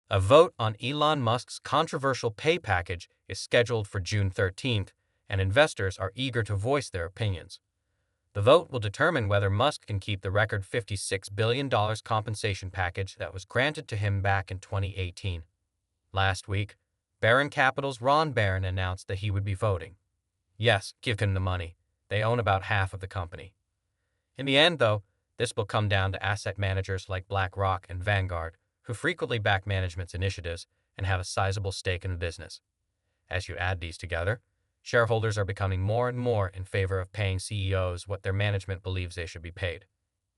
A vote on Elon Musk's controversial pay package is scheduled for June 13th, and investors are eager to voice their opinions. The vote will determine whether Musk can keep the record $56 billion compensation package that was granted to him back in 2018. Last week, Barron Capital's Ron Barron announced that he would be voting. Yes, give him the money. They own about half of the company. In the end, though, this will come down to asset managers like BlackRock and Vanguard, who frequently back management's initiatives and have a sizable stake in the business. As you add these together, shareholders are becoming more and more in favor of paying CEOs what their management believes they should be paid.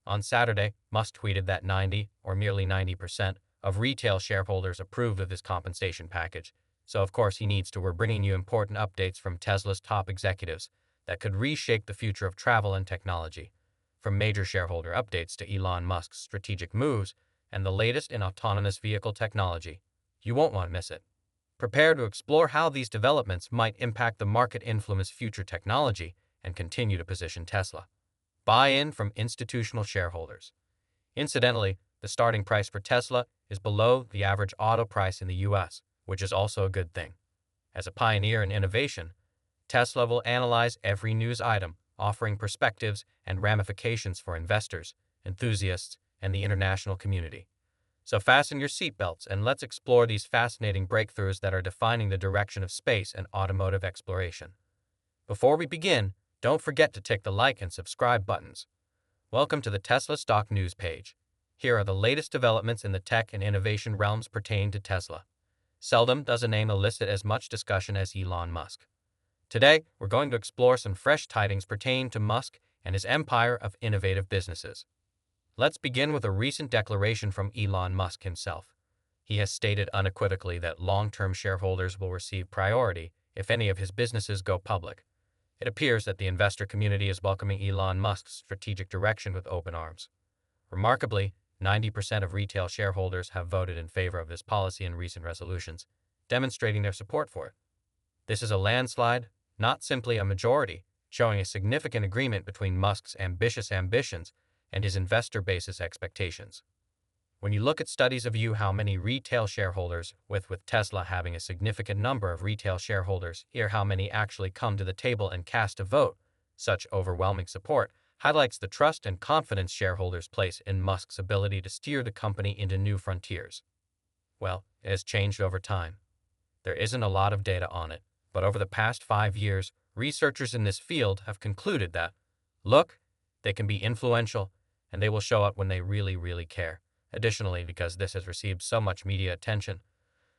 On Saturday, Musk tweeted that 90, or nearly 90%, of retail shareholders approved of his compensation package, so of course he needs to. We're bringing you important updates from Tesla's top executives that could reshape the future of travel and technology, from major shareholder updates to Elon Musk's strategic moves and the latest in autonomous vehicle technology. You won't want to miss it. Prepare to explore how these developments might impact the market, influence future technology, and continue to position Tesla. Buy-in from institutional shareholders. Incidentally, the starting price for Tesla is below the average auto price in the US, which is also a good thing. As a pioneer in innovation, Tesla will analyze every news item, offering perspectives and ramifications for investors, enthusiasts, and the international community. So fasten your seatbelts and let's explore these fascinating breakthroughs that are defining the direction of space and automotive exploration. Before we begin, don't forget to tick the like and subscribe buttons. Welcome to the Tesla Stock News page. Here are the latest developments in the tech and innovation realms pertaining to Tesla. Seldom does a name elicit as much discussion as Elon Musk. Today, we're going to explore some fresh tidings pertaining to Musk and his empire of innovative businesses. Let's begin with a recent declaration from Elon Musk himself. He has stated unequivocally that long-term shareholders will receive priority if any of his businesses go public. It appears that the investor community is welcoming Elon Musk's strategic direction with open arms. Remarkably, 90% of retail shareholders have voted in favor of this policy in recent resolutions, demonstrating their support for it. This is a landslide, not simply a majority, showing a significant agreement between Musk's ambitious ambitions and his investor base's expectations. When you look at studies of how many retail shareholders, with Tesla having a significant number of retail shareholders, hear how many actually come to the table and cast a vote, such overwhelming support highlights the trust and confidence shareholders place in Musk's ability to steer the company into new frontiers. Well, it has changed over time. There isn't a lot of data on it, but over the past 5 years, researchers in this field have concluded that, look, they can be influential, and they will show up when they really care. Additionally, because this has received so much media attention,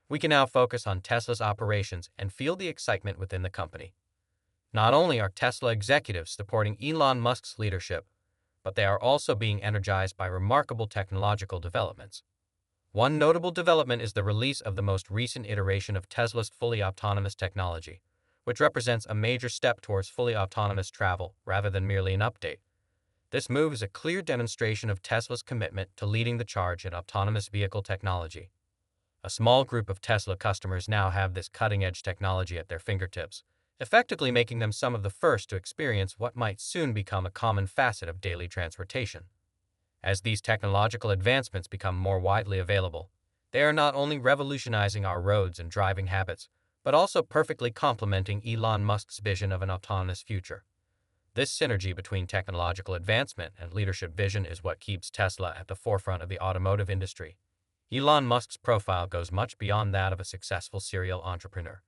we can now focus on Tesla's operations and feel the excitement within the company. Not only are Tesla executives supporting Elon Musk's leadership, but they are also being energized by remarkable technological developments. One notable development is the release of the most recent iteration of Tesla's fully autonomous technology, which represents a major step towards fully autonomous travel rather than merely an update. This move is a clear demonstration of Tesla's commitment to leading the charge in autonomous vehicle technology. A small group of Tesla customers now have this cutting-edge technology at their fingertips, effectively making them some of the first to experience what might soon become a common facet of daily transportation. As these technological advancements become more widely available, they are not only revolutionizing our roads and driving habits, but also perfectly complementing Elon Musk's vision of an autonomous future. This synergy between technological advancement and leadership vision is what keeps Tesla at the forefront of the automotive industry. Elon Musk's profile goes much beyond that of a successful serial entrepreneur.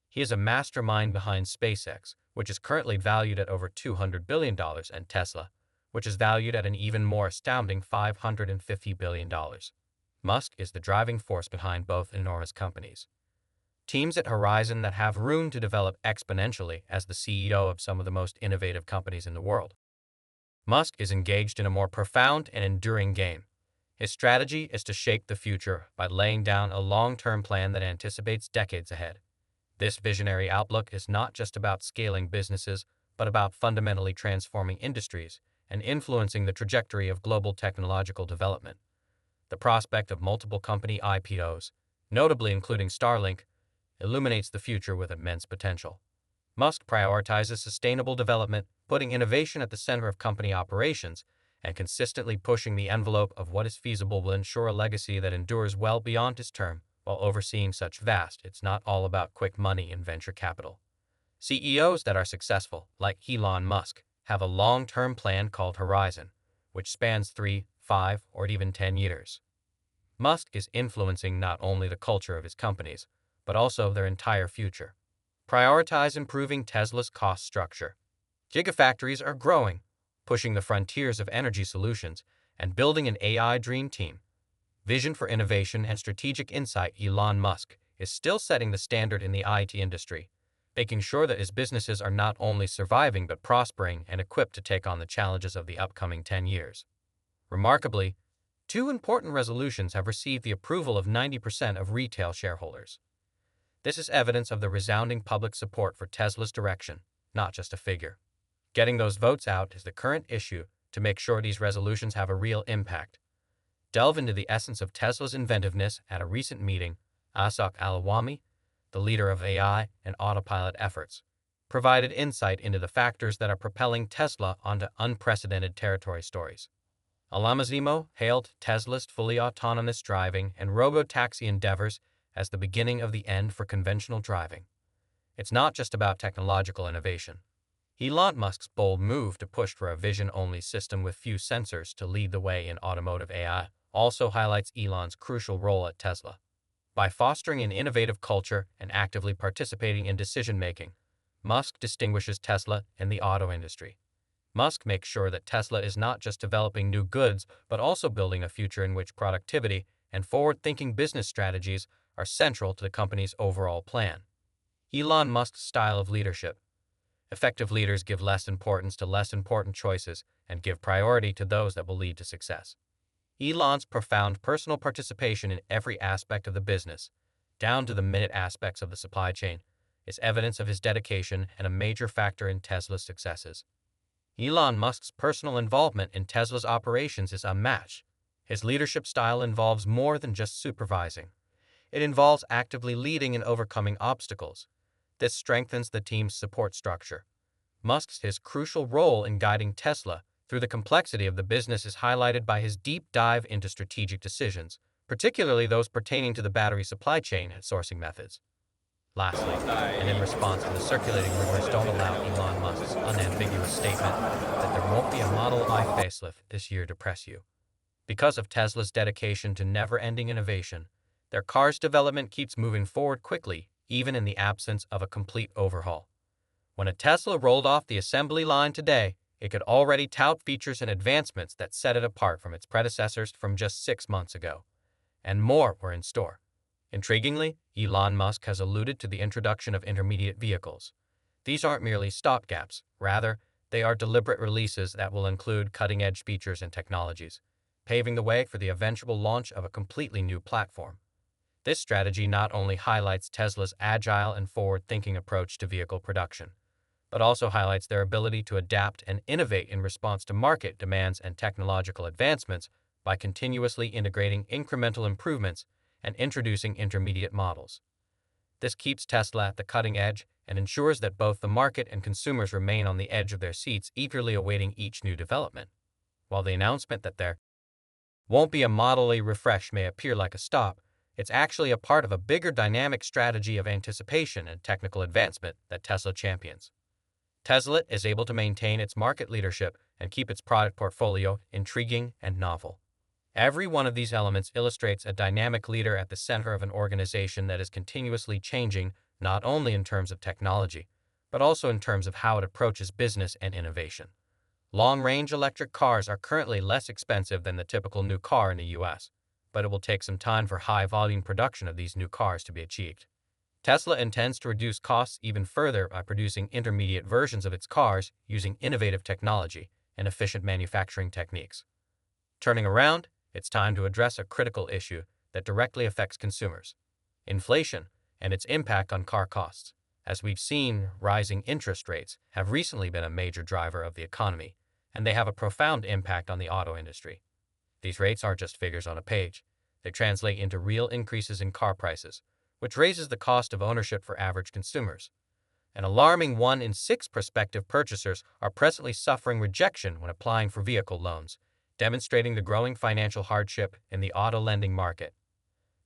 He is a mastermind behind SpaceX, which is currently valued at over $200 billion, and Tesla, which is valued at an even more astounding $550 billion. Musk is the driving force behind both enormous companies. Teams at Horizon that have room to develop exponentially as the CEO of some of the most innovative companies in the world. Musk is engaged in a more profound and enduring game. His strategy is to shape the future by laying down a long-term plan that anticipates decades ahead. This visionary outlook is not just about scaling businesses, but about fundamentally transforming industries and influencing the trajectory of global technological development. The prospect of multiple company IPOs, notably including Starlink, illuminates the future with immense potential. Musk prioritizes sustainable development, putting innovation at the center of company operations, and consistently pushing the envelope of what is feasible will ensure a legacy that endures well beyond his term. While overseeing such vast, it's not all about quick money and venture capital. CEOs that are successful, like Elon Musk, have a long-term plan called Horizon, which spans 3, 5, or even 10 years. Musk is influencing not only the culture of his companies, but also their entire future. Prioritize improving Tesla's cost structure. Gigafactories are growing, pushing the frontiers of energy solutions and building an AI dream team. Vision for innovation and strategic insight. Elon Musk is still setting the standard in the IT industry, making sure that his businesses are not only surviving but prospering and equipped to take on the challenges of the upcoming 10 years. Remarkably, two important resolutions have received the approval of 90% of retail shareholders. This is evidence of the resounding public support for Tesla's direction, not just a figure. Getting those votes out is the current issue to make sure these resolutions have a real impact. Delve into the essence of Tesla's inventiveness at a recent meeting. Asok Alawami, the leader of AI and autopilot efforts, provided insight into the factors that are propelling Tesla onto unprecedented territory stories. Alamazimo hailed Tesla's fully autonomous driving and robo-taxi endeavors as the beginning of the end for conventional driving. It's not just about technological innovation. Elon Musk's bold move to push for a vision-only system with few sensors to lead the way in automotive AI also highlights Elon's crucial role at Tesla. By fostering an innovative culture and actively participating in decision-making, Musk distinguishes Tesla in the auto industry. Musk makes sure that Tesla is not just developing new goods, but also building a future in which productivity and forward-thinking business strategies are central to the company's overall plan. Elon Musk's style of leadership. Effective leaders give less importance to less important choices and give priority to those that will lead to success. Elon's profound personal participation in every aspect of the business, down to the minute aspects of the supply chain, is evidence of his dedication and a major factor in Tesla's successes. Elon Musk's personal involvement in Tesla's operations is unmatched. His leadership style involves more than just supervising. It involves actively leading and overcoming obstacles. This strengthens the team's support structure. Musk's crucial role in guiding Tesla through the complexity of the business is highlighted by his deep dive into strategic decisions, particularly those pertaining to the battery supply chain and sourcing methods. Lastly, and in response to the circulating rumors, don't allow Elon Musk's unambiguous statement that there won't be a Model Y facelift this year to press you. Because of Tesla's dedication to never-ending innovation, their car's development keeps moving forward quickly, even in the absence of a complete overhaul. When a Tesla rolled off the assembly line today, it could already tout features and advancements that set it apart from its predecessors from just 6 months ago. And more were in store. Intriguingly, Elon Musk has alluded to the introduction of intermediate vehicles. These aren't merely stopgaps, rather, they are deliberate releases that will include cutting-edge features and technologies, paving the way for the eventual launch of a completely new platform. This strategy not only highlights Tesla's agile and forward-thinking approach to vehicle production, but also highlights their ability to adapt and innovate in response to market demands and technological advancements by continuously integrating incremental improvements and introducing intermediate models. This keeps Tesla at the cutting edge and ensures that both the market and consumers remain on the edge of their seats, eagerly awaiting each new development. While the announcement that there won't be a Model Y refresh may appear like a stop, it's actually a part of a bigger dynamic strategy of anticipation and technical advancement that Tesla champions. Tesla is able to maintain its market leadership and keep its product portfolio intriguing and novel. Every one of these elements illustrates a dynamic leader at the center of an organization that is continuously changing, not only in terms of technology, but also in terms of how it approaches business and innovation. Long-range electric cars are currently less expensive than the typical new car in the US, but it will take some time for high-volume production of these new cars to be achieved. Tesla intends to reduce costs even further by producing intermediate versions of its cars using innovative technology and efficient manufacturing techniques. Turning around, it's time to address a critical issue that directly affects consumers: inflation and its impact on car costs. As we've seen, rising interest rates have recently been a major driver of the economy, and they have a profound impact on the auto industry. These rates aren't just figures on a page. They translate into real increases in car prices, which raises the cost of ownership for average consumers. An alarming 1 in 6 prospective purchasers are presently suffering rejection when applying for vehicle loans, demonstrating the growing financial hardship in the auto lending market.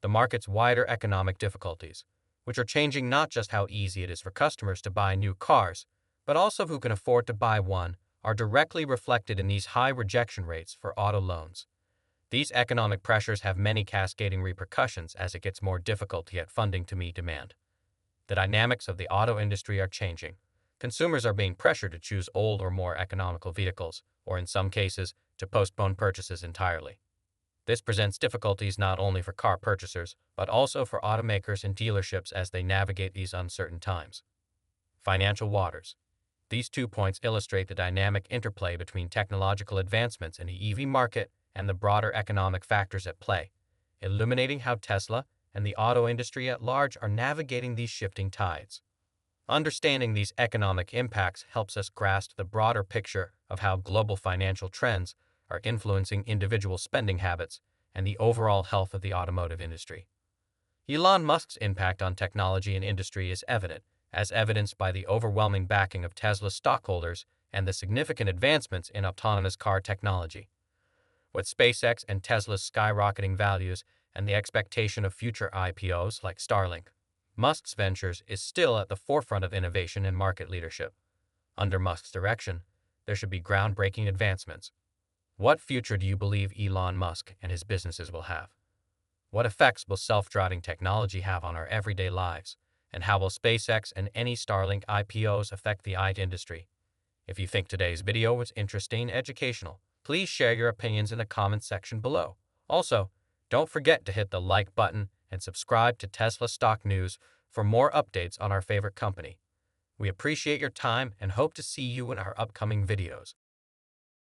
the market's wider economic difficulties, which are changing not just how easy it is for customers to buy new cars, but also who can afford to buy one, are directly reflected in these high rejection rates for auto loans. These economic pressures have many cascading repercussions as it gets more difficult to get funding to meet demand. The dynamics of the auto industry are changing. Consumers are being pressured to choose old or more economical vehicles, or in some cases, to postpone purchases entirely. This presents difficulties not only for car purchasers, but also for automakers and dealerships as they navigate these uncertain times. Financial waters. These 2 points illustrate the dynamic interplay between technological advancements in the EV market and the broader economic factors at play, illuminating how Tesla and the auto industry at large are navigating these shifting tides. Understanding these economic impacts helps us grasp the broader picture of how global financial trends are influencing individual spending habits and the overall health of the automotive industry. Elon Musk's impact on technology and industry is evident, as evidenced by the overwhelming backing of Tesla stockholders and the significant advancements in autonomous car technology. With SpaceX and Tesla's skyrocketing values and the expectation of future IPOs like Starlink, Musk's ventures is still at the forefront of innovation and market leadership. Under Musk's direction, there should be groundbreaking advancements. What future do you believe Elon Musk and his businesses will have? What effects will self-driving technology have on our everyday lives? And how will SpaceX and any Starlink IPOs affect the IT industry? If you think today's video was interesting and educational, please share your opinions in the comments section below. Also, don't forget to hit the like button and subscribe to Tesla Stock News for more updates on our favorite company. We appreciate your time and hope to see you in our upcoming videos.